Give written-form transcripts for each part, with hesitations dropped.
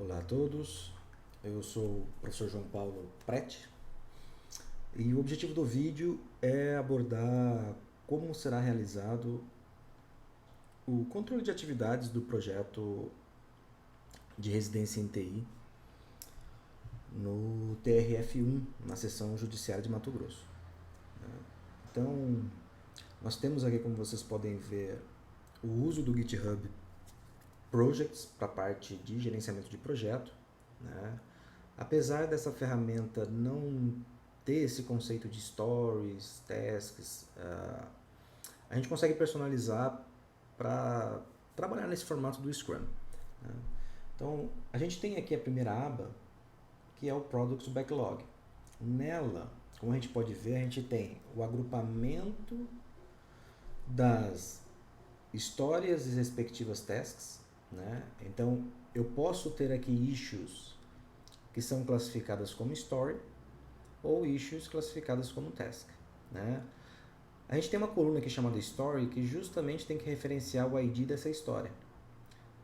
Olá a todos, eu sou o professor João Paulo Prete e o objetivo do vídeo é abordar como será realizado o controle de atividades do projeto de residência em TI no TRF1, na seção judiciária de Mato Grosso. Então, nós temos aqui, como vocês podem ver, o uso do GitHub Projects para a parte de gerenciamento de projeto, né? Apesar dessa ferramenta não ter esse conceito de stories, tasks, a gente consegue personalizar para trabalhar nesse formato do Scrum, né? Então, a gente tem aqui a primeira aba, que é o Products Backlog. Nela, como a gente pode ver, a gente tem o agrupamento das histórias e respectivas tasks, né? Então, eu posso ter aqui issues que são classificadas como story ou issues classificadas como task, né? A gente tem uma coluna aqui chamada story que justamente tem que referenciar o ID dessa história.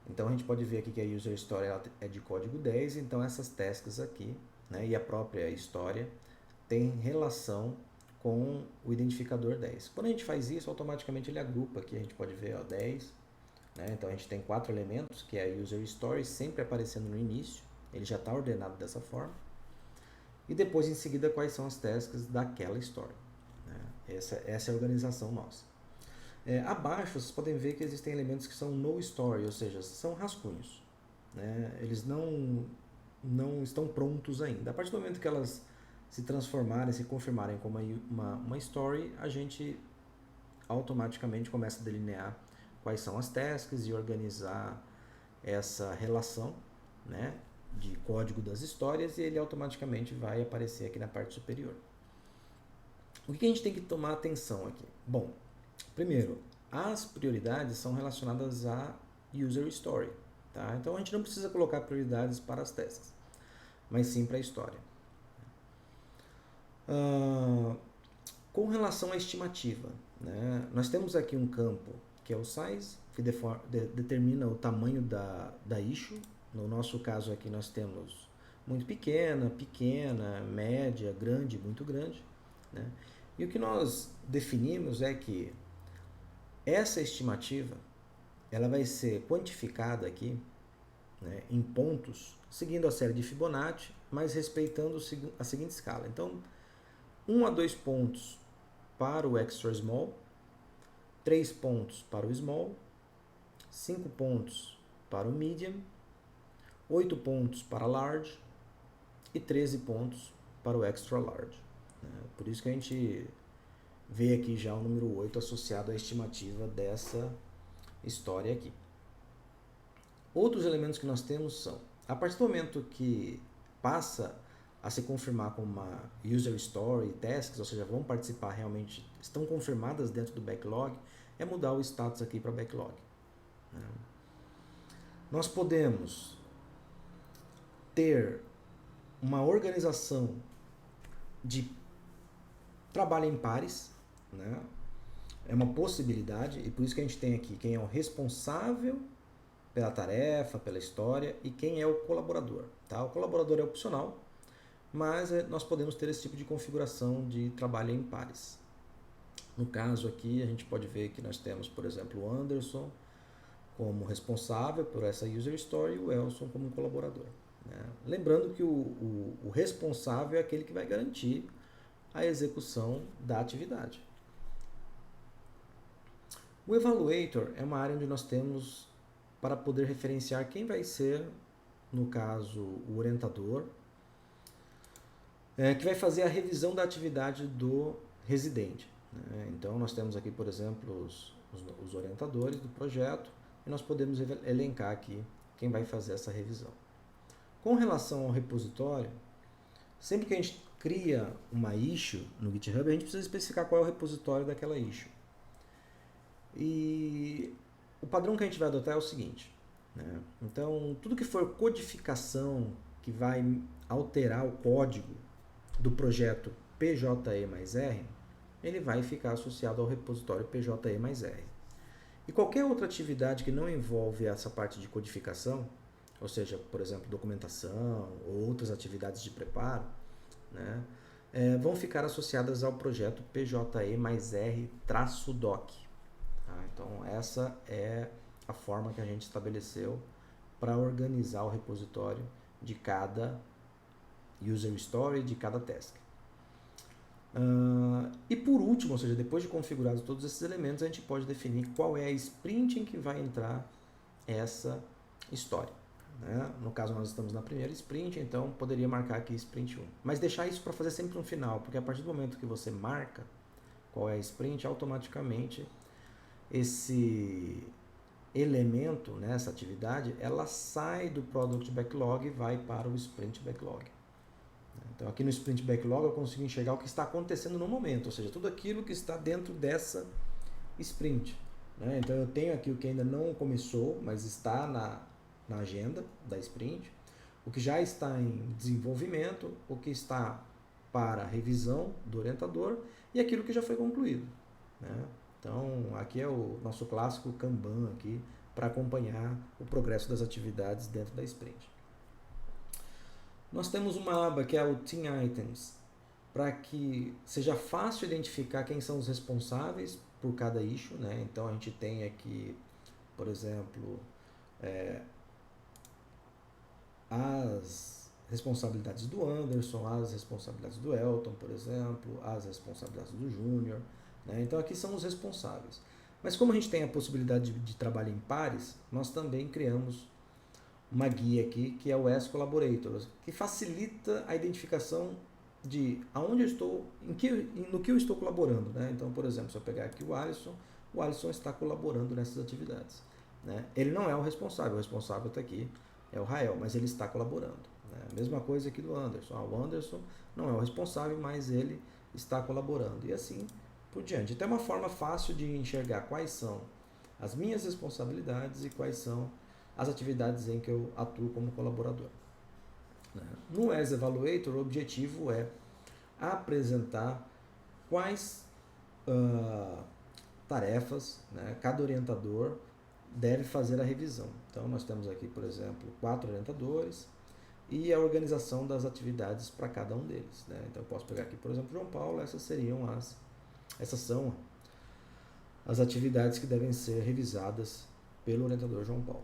Então a gente pode ver aqui que a user story é de código 10, então essas tasks aqui, né, e a própria história tem relação com o identificador 10. Quando a gente faz isso, automaticamente ele agrupa aqui, a gente pode ver 10, né? Então a gente tem 4 elementos, que é a user story sempre aparecendo no início, ele já está ordenado dessa forma. E depois, em seguida, quais são as tasks daquela história, né? Essa é a organização nossa. Abaixo, vocês podem ver que existem elementos que são no story, ou seja, são rascunhos, né? Eles não estão prontos ainda. A partir do momento que elas se transformarem, se confirmarem como uma story, a gente automaticamente começa a delinear quais são as tasks e organizar essa relação, né, de código das histórias, e ele automaticamente vai aparecer aqui na parte superior. O que a gente tem que tomar atenção aqui? Bom, primeiro, as prioridades são relacionadas a user story, tá? Então a gente não precisa colocar prioridades para as tasks, mas sim para a história. Com relação à estimativa, né, nós temos aqui um campo que é o size, que determina o tamanho da issue. No nosso caso aqui nós temos muito pequena, pequena, média, grande, muito grande, né? E o que nós definimos é que essa estimativa ela vai ser quantificada aqui, né, em pontos, seguindo a série de Fibonacci, mas respeitando a seguinte escala. Então, 1 a 2 pontos para o extra small, 3 pontos para o small, 5 pontos para o medium, 8 pontos para large e 13 pontos para o extra large. Por isso que a gente vê aqui já o número 8 associado à estimativa dessa história aqui. Outros elementos que nós temos são, a partir do momento que passa a se confirmar como uma user story, tasks, ou seja, vão participar realmente, estão confirmadas dentro do backlog, é mudar o status aqui para backlog. Nós podemos ter uma organização de trabalho em pares, né? É uma possibilidade, e por isso que a gente tem aqui quem é o responsável pela tarefa, pela história, e quem é o colaborador, tá? O colaborador é opcional, mas nós podemos ter esse tipo de configuração de trabalho em pares. No caso aqui, a gente pode ver que nós temos, por exemplo, o Anderson como responsável por essa user story e o Elson como colaborador, né? Lembrando que o responsável é aquele que vai garantir a execução da atividade. O Evaluator é uma área onde nós temos para poder referenciar quem vai ser, no caso, o orientador, que vai fazer a revisão da atividade do residente, né? Então, nós temos aqui, por exemplo, os orientadores do projeto, e nós podemos elencar aqui quem vai fazer essa revisão. Com relação ao repositório, sempre que a gente cria uma issue no GitHub, a gente precisa especificar qual é o repositório daquela issue. E o padrão que a gente vai adotar é o seguinte, né? Então, tudo que for codificação que vai alterar o código do projeto PJE mais R, ele vai ficar associado ao repositório PJE mais R. E qualquer outra atividade que não envolve essa parte de codificação, ou seja, por exemplo, documentação ou outras atividades de preparo, né, vão ficar associadas ao projeto PJE mais R-doc. Tá? Então, essa é a forma que a gente estabeleceu para organizar o repositório de cada user story, de cada task. E por último, ou seja, depois de configurados todos esses elementos, a gente pode definir qual é a sprint em que vai entrar essa história. Né? No caso, nós estamos na primeira sprint, então poderia marcar aqui sprint 1. Mas deixar isso para fazer sempre no final, porque a partir do momento que você marca qual é a sprint, automaticamente esse elemento, né, essa atividade, ela sai do Product Backlog e vai para o Sprint Backlog. Então aqui no Sprint Backlog eu consigo enxergar o que está acontecendo no momento, ou seja, tudo aquilo que está dentro dessa sprint. Né? Então eu tenho aqui o que ainda não começou, mas está na agenda da sprint, o que já está em desenvolvimento, o que está para revisão do orientador e aquilo que já foi concluído. Né? Então aqui é o nosso clássico Kanban aqui para acompanhar o progresso das atividades dentro da sprint. Nós temos uma aba que é o Team Items, para que seja fácil identificar quem são os responsáveis por cada issue, né? Então a gente tem aqui, por exemplo, as responsabilidades do Anderson, as responsabilidades do Elton, por exemplo, as responsabilidades do Júnior, né? Então aqui são os responsáveis. Mas como a gente tem a possibilidade de trabalho em pares, nós também criamos uma guia aqui, que é o As Collaborators, que facilita a identificação de aonde eu estou, no que eu estou colaborando. Né? Então, por exemplo, se eu pegar aqui o Alisson está colaborando nessas atividades. Né? Ele não é o responsável está aqui, é o Rael, mas ele está colaborando. Né? Mesma coisa aqui do Anderson. O Anderson não é o responsável, mas ele está colaborando. E assim por diante. Então é uma forma fácil de enxergar quais são as minhas responsabilidades e quais são as atividades em que eu atuo como colaborador. No As Evaluator, o objetivo é apresentar quais tarefas, né, cada orientador deve fazer a revisão. Então, nós temos aqui, por exemplo, 4 orientadores e a organização das atividades para cada um deles. Né? Então, eu posso pegar aqui, por exemplo, João Paulo, essas são as atividades que devem ser revisadas pelo orientador João Paulo.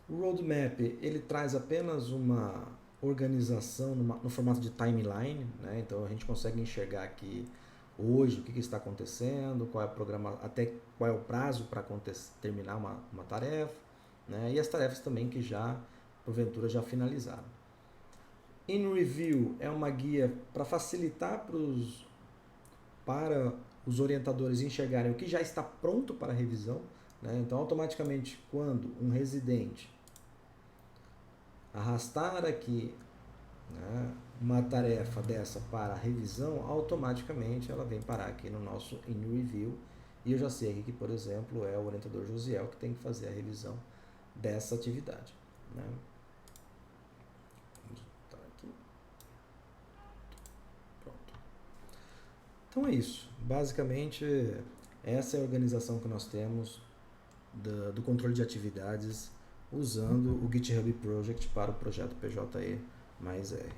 O roadmap, ele traz apenas uma organização no formato de timeline, né? Então a gente consegue enxergar aqui hoje o que está acontecendo, qual é o prazo para terminar uma tarefa, né? E as tarefas também que já, porventura, já finalizaram. In Review é uma guia para facilitar para os orientadores enxergarem o que já está pronto para revisão. Né? Então, automaticamente, quando um residente arrastar aqui, né, uma tarefa dessa para revisão, automaticamente ela vem parar aqui no nosso In Review e eu já sei aqui que, por exemplo, é o orientador Josiel que tem que fazer a revisão dessa atividade. Né? Aqui. Pronto. Então é isso. Basicamente, essa é a organização que nós temos do controle de atividades usando o GitHub Project para o projeto PJE mais R.